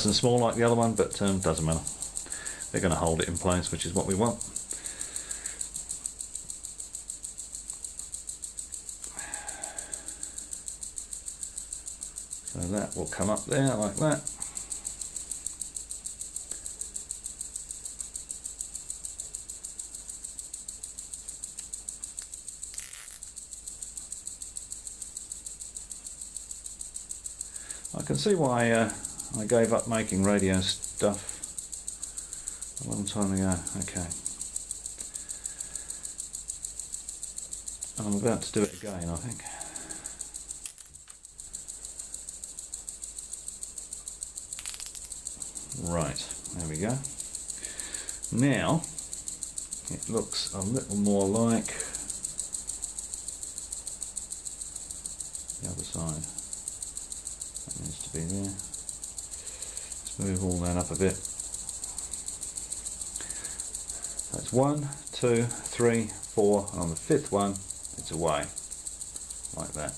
and small like the other one, but doesn't matter. They're going to hold it in place, which is what we want. So that will come up there like that. I can see why I gave up making radio stuff a long time ago. Okay. I'm about to do it again, I think. Right, there we go. Now, it looks a little more like the other side. That needs to be there. Let's move all that up a bit. That's 1, 2, 3, 4, and on the 5th one, it's away, like that.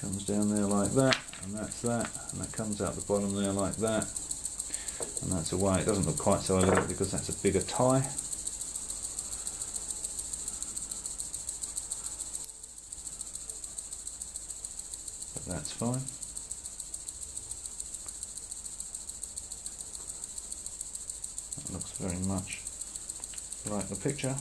Comes down there like that, and that's that, and that comes out the bottom there like that, and that's away. It doesn't look quite so elegant because that's a bigger tie. But that's fine. That looks very much like the picture.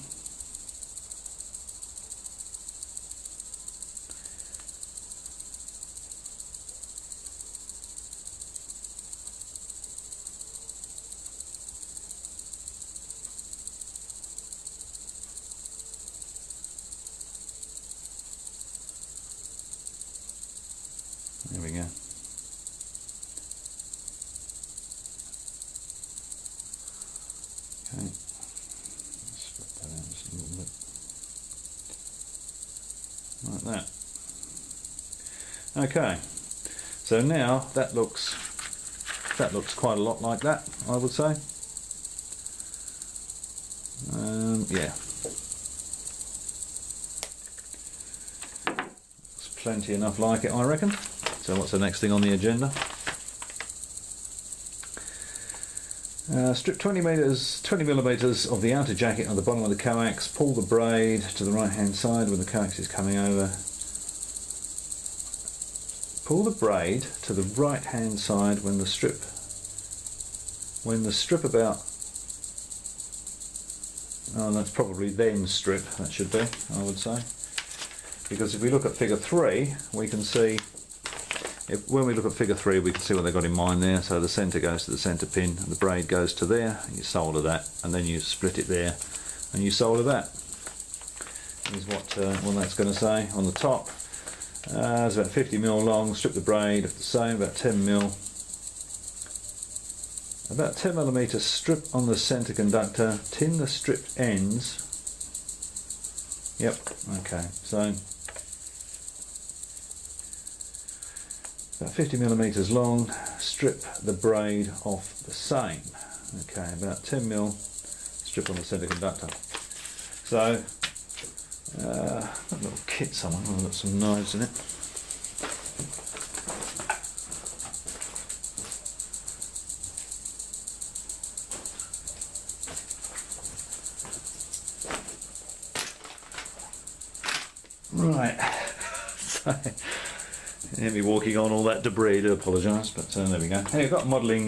There we go. Okay, let's spread that out just a little bit, like that. Okay, so now that looks quite a lot like that, I would say. Yeah, it's plenty enough like it, I reckon. So what's the next thing on the agenda? Strip 20 millimeters of the outer jacket on the bottom of the coax. Pull the braid to the right hand side when the coax is coming over. Pull the braid to the right hand side when the strip about, oh, that's probably then strip, that should be, I would say. Because if we look at figure 3, we can see, when we look at figure 3, we can see what they've got in mind there. So the centre goes to the centre pin, and the braid goes to there, and you solder that, and then you split it there, and you solder that. Is what that's going to say on the top. It's about 50mm long, strip the braid of the same, about 10mm. About 10mm strip on the centre conductor, tin the stripped ends. Yep, okay, so about 50mm long, strip the braid off the same. Okay, about 10mm strip on the centre conductor. So, a little kit somewhere, I've got some knives in it. Right, so hear me walking on all that debris, I do apologise, but there we go. Hey, I've got a modelling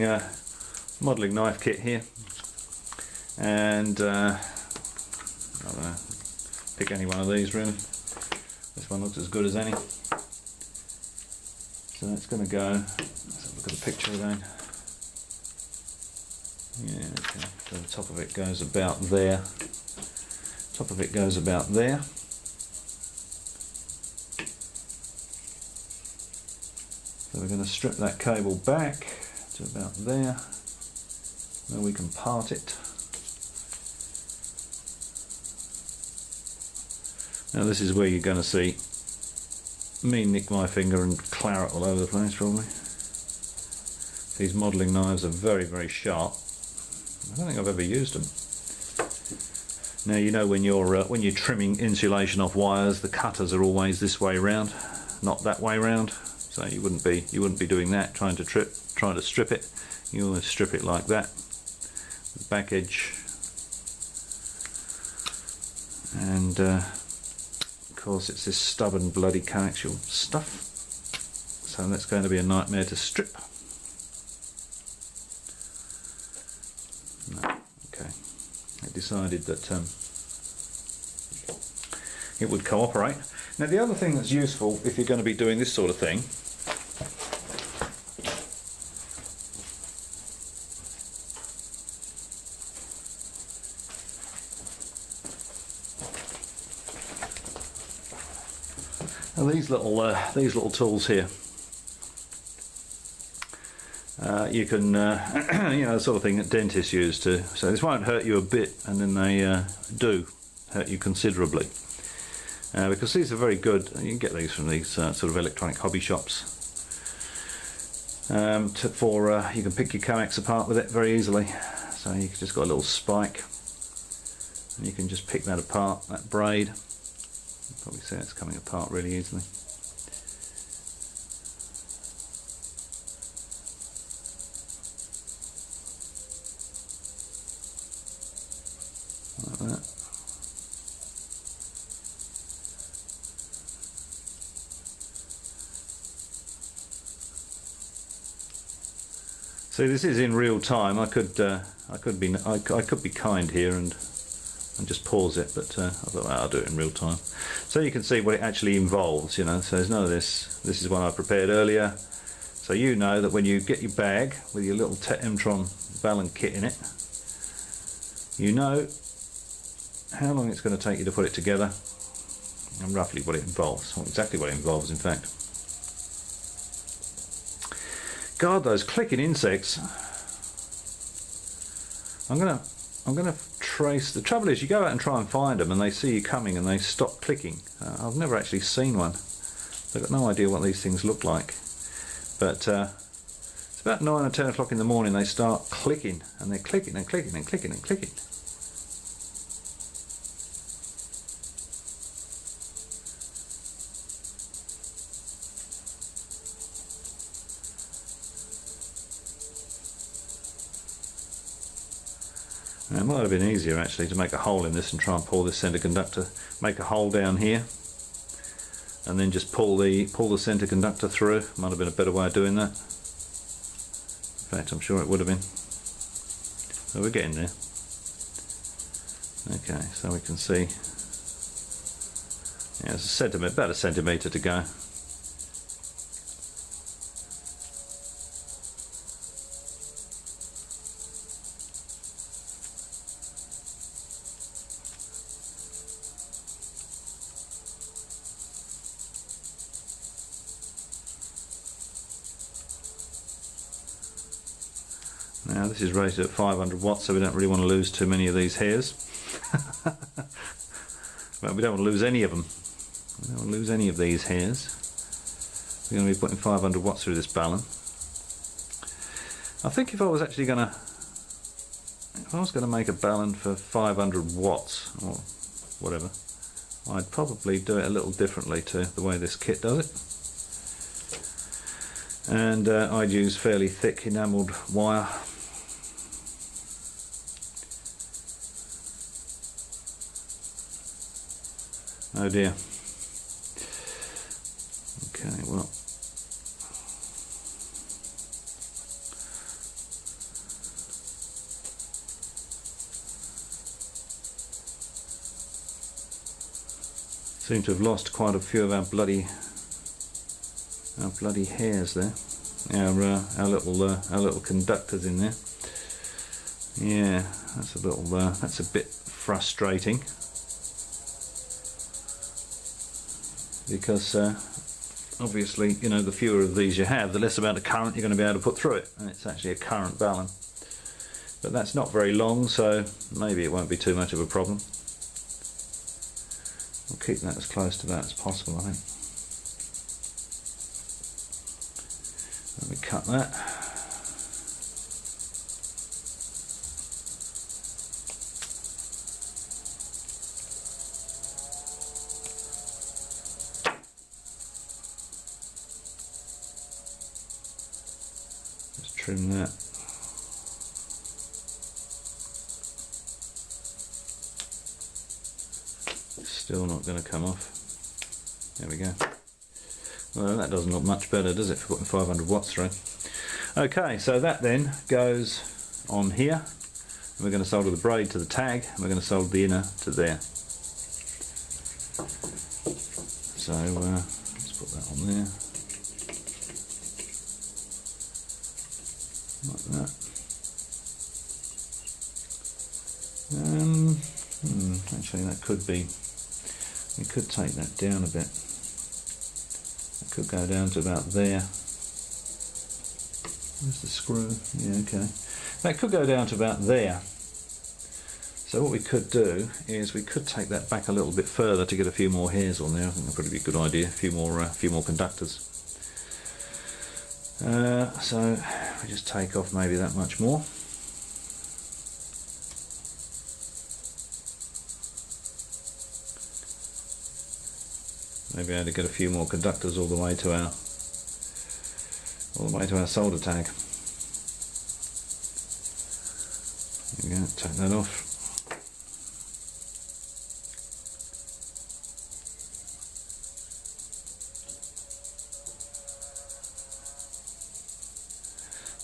knife kit here, and I don't know, pick any one of these really. This one looks as good as any. So that's going to go, let's have a look at the picture again. Yeah, okay, so the top of it goes about there. Top of it goes about there. So we're going to strip that cable back to about there, then we can part it. Now this is where you're going to see me nick my finger and claret all over the place probably. These modelling knives are very, very sharp. I don't think I've ever used them. Now you know when you're trimming insulation off wires, the cutters are always this way round, not that way round. So you wouldn't be doing that, trying to strip it. You always strip it like that, the back edge, and of course it's this stubborn bloody coaxial stuff. So that's going to be a nightmare to strip. No, okay. I decided that it would cooperate. Now the other thing that's useful if you're going to be doing this sort of thing are these little tools here. You can, you know, the sort of thing that dentists use to. So this won't hurt you a bit, and then they do hurt you considerably. Because these are very good. You can get these from these sort of electronic hobby shops. You can pick your coax apart with it very easily. So you've just got a little spike, and you can just pick that apart, that braid. You can probably see it's coming apart really easily. Like that. See, this is in real time. I could be kind here and just pause it, but I thought, well, I'll do it in real time, so you can see what it actually involves. You know, so there's none of this. This is one I prepared earlier, so you know that when you get your bag with your little TeT-Emtron Balun kit in it, you know how long it's going to take you to put it together and roughly what it involves, or exactly what it involves, in fact. God, those clicking insects. I'm gonna trace. The trouble is, you go out and try and find them, and they see you coming, and they stop clicking. I've never actually seen one. I've got no idea what these things look like. But it's about 9 or 10 o'clock in the morning. They start clicking, and they're clicking and clicking and clicking and clicking. Now, it might have been easier actually to make a hole in this and try and pull this centre conductor, make a hole down here, and then just pull the centre conductor through. Might have been a better way of doing that. In fact, I'm sure it would have been. So we're getting there. Okay, so we can see. Yeah, it's about a centimetre to go. Now this is rated at 500 watts, so we don't really want to lose too many of these hairs. But we don't want to lose any of them. We don't want to lose any of these hairs. We're going to be putting 500 watts through this Balun. I think if I was going to make a Balun for 500 watts or whatever, I'd probably do it a little differently to the way this kit does it. And I'd use fairly thick enamelled wire. Oh dear. Okay, well. Seem to have lost quite a few of our bloody hairs there. Our little conductors in there. Yeah, that's a bit frustrating. Because obviously, you know, the fewer of these you have, the less amount of current you're going to be able to put through it, and it's actually a current Balun. But that's not very long, so maybe it won't be too much of a problem. We'll keep that as close to that as possible, I think. Let me cut that. trim that. Still not going to come off. There we go. Well, that doesn't look much better, does it, for putting 500 watts through? Okay, so that then goes on here. We're going to solder the braid to the tag, and we're going to solder the inner to there. So let's put that on there, like that. Actually, that could be. We could take that down a bit. It could go down to about there. Where's the screw? Yeah, okay. That could go down to about there. So what we could do is we could take that back a little bit further to get a few more hairs on there. I think that'd probably be a good idea. A few more conductors. So we just take off maybe that much more. Maybe I had to get a few more conductors all the way to our solder tag. There we go, take that off.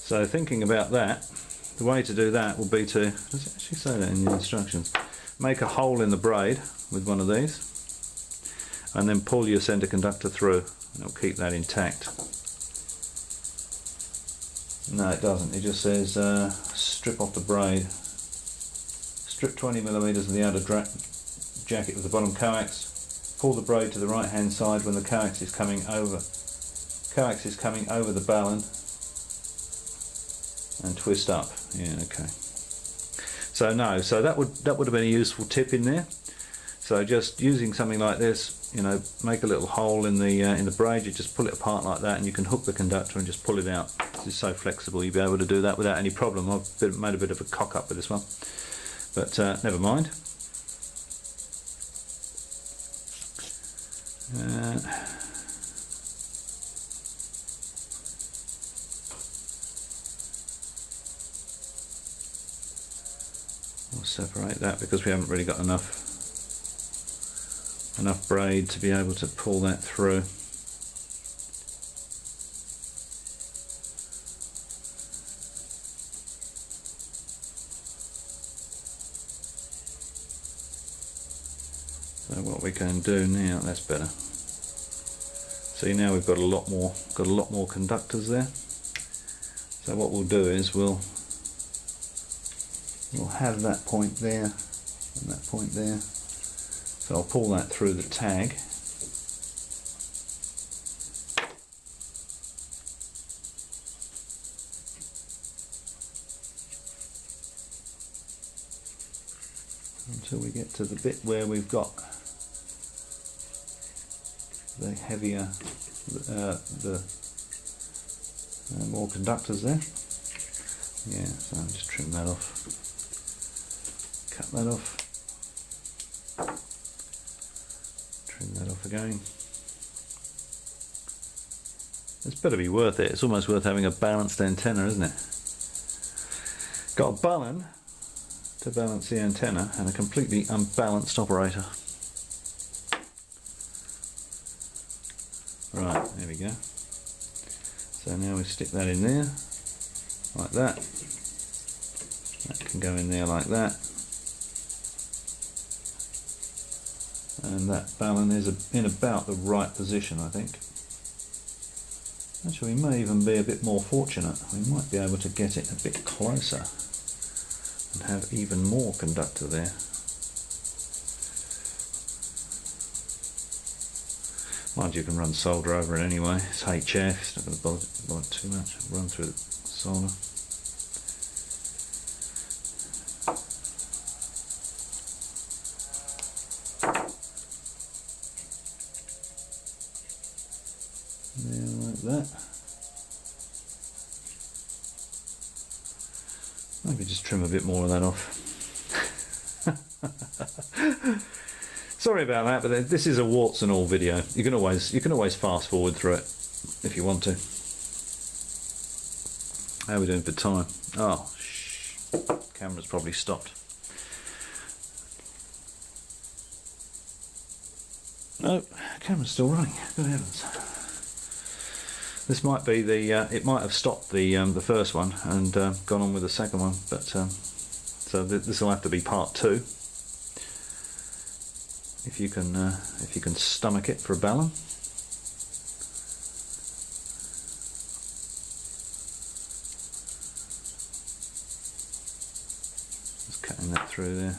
So thinking about that, the way to do that will be to, does it actually say that in the instructions? Make a hole in the braid with one of these, and then pull your centre conductor through, and it'll keep that intact. No, it doesn't. It just says strip off the braid. Strip 20mm of the outer jacket with the bottom coax. Pull the braid to the right hand side when the coax is coming over. Coax is coming over the balun, and twist up. Yeah, okay. So no, so that would have been a useful tip in there. So just using something like this, you know, make a little hole in the braid, you just pull it apart like that, and you can hook the conductor and just pull it out. This is so flexible, you'll be able to do that without any problem. I've made a bit of a cock up with this one, but never mind. We'll separate that because we haven't really got enough braid to be able to pull that through. So what we can do now, that's better. See, now we've got a lot more conductors there. So what we'll do is we'll have that point there and that point there. So I'll pull that through the tag. Until we get to the bit where we've got the heavier, more conductors there. Yeah, so I'll just trim that off. Cut that off. Trim that off again. It's better be worth it. It's almost worth having a balanced antenna, isn't it? Got a balun to balance the antenna and a completely unbalanced operator. Right, there we go. So now we stick that in there, like that. That can go in there like that. And that balun is in about the right position, I think. Actually, we may even be a bit more fortunate. We might be able to get it a bit closer and have even more conductor there. Mind you, can run solder over it anyway. It's HF, it's not going to bother too much. Run through the solder. There, like that. Maybe just trim a bit more of that off. Sorry about that, but this is a warts and all video. You can always fast forward through it if you want to. How are we doing for time? Oh, camera's probably stopped. No, camera's still running. Good heavens. This might be the. It might have stopped the first one and gone on with the second one, but so this will have to be part 2. If you can stomach it for a Balun. Just cutting that through there.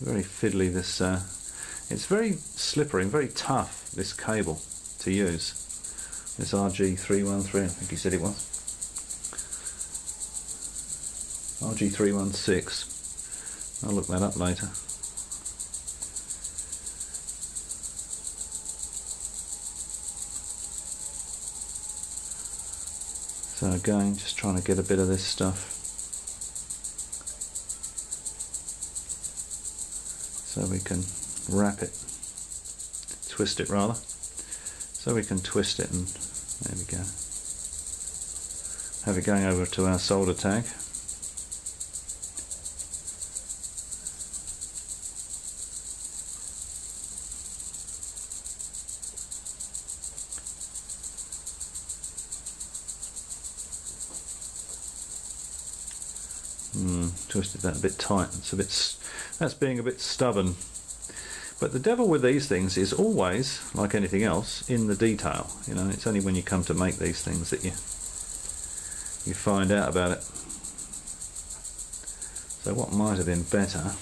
Very fiddly this, it's very slippery and very tough, this cable to use. This RG313, I think he said it was. RG316, I'll look that up later. So again, just trying to get a bit of this stuff. So we can wrap it, twist it rather, so we can twist it, and there we go. Have it going over to our solder tag. Twisted that a bit tight. That's being a bit stubborn. But the devil with these things is always, like anything else, in the detail. You know, it's only when you come to make these things that you find out about it. So what might have been better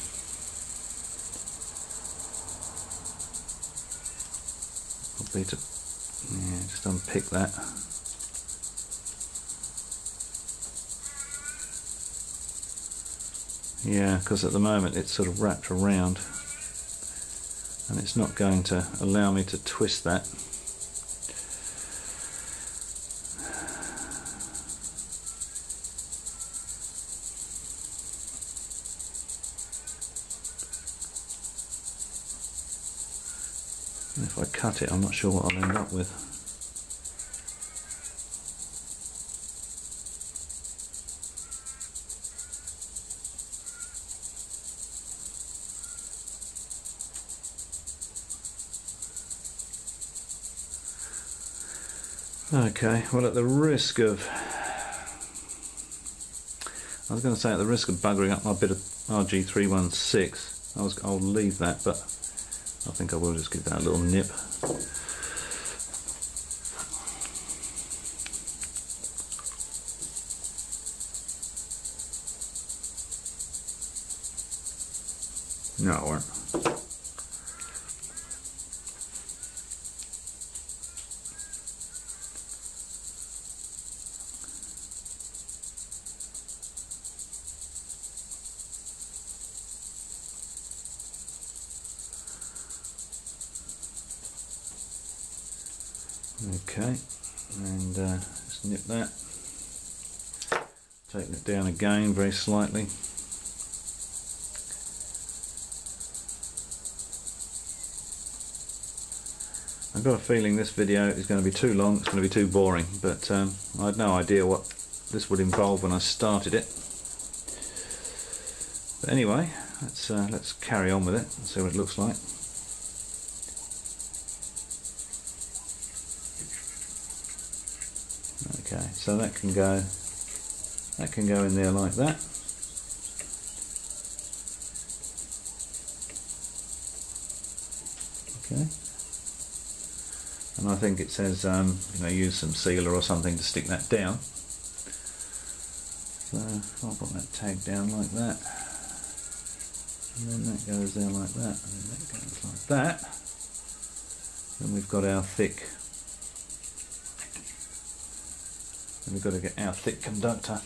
would be to just unpick that. Yeah, because at the moment it's sort of wrapped around and it's not going to allow me to twist that. And if I cut it, I'm not sure what I'll end up with. Okay, well, at the risk of, I was going to say at the risk of buggering up my bit of RG316, I'll leave that, but I think I will just give that a little nip. No, I won't. Okay, and just nip that, take it down again very slightly. I've got a feeling this video is going to be too long, it's going to be too boring, but I had no idea what this would involve when I started it. But anyway, let's carry on with it and see what it looks like. Okay, so that can go in there like that. Okay, and I think it says you know, use some sealer or something to stick that down. So I'll put that tag down like that, and then that goes there like that, and then that goes like that. Then we've got our thick. We've got to get our thick conductor.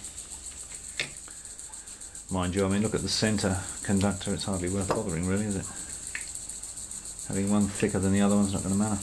Mind you, I mean, look at the centre conductor, it's hardly worth bothering really, is it? Having one thicker than the other one's not going to matter.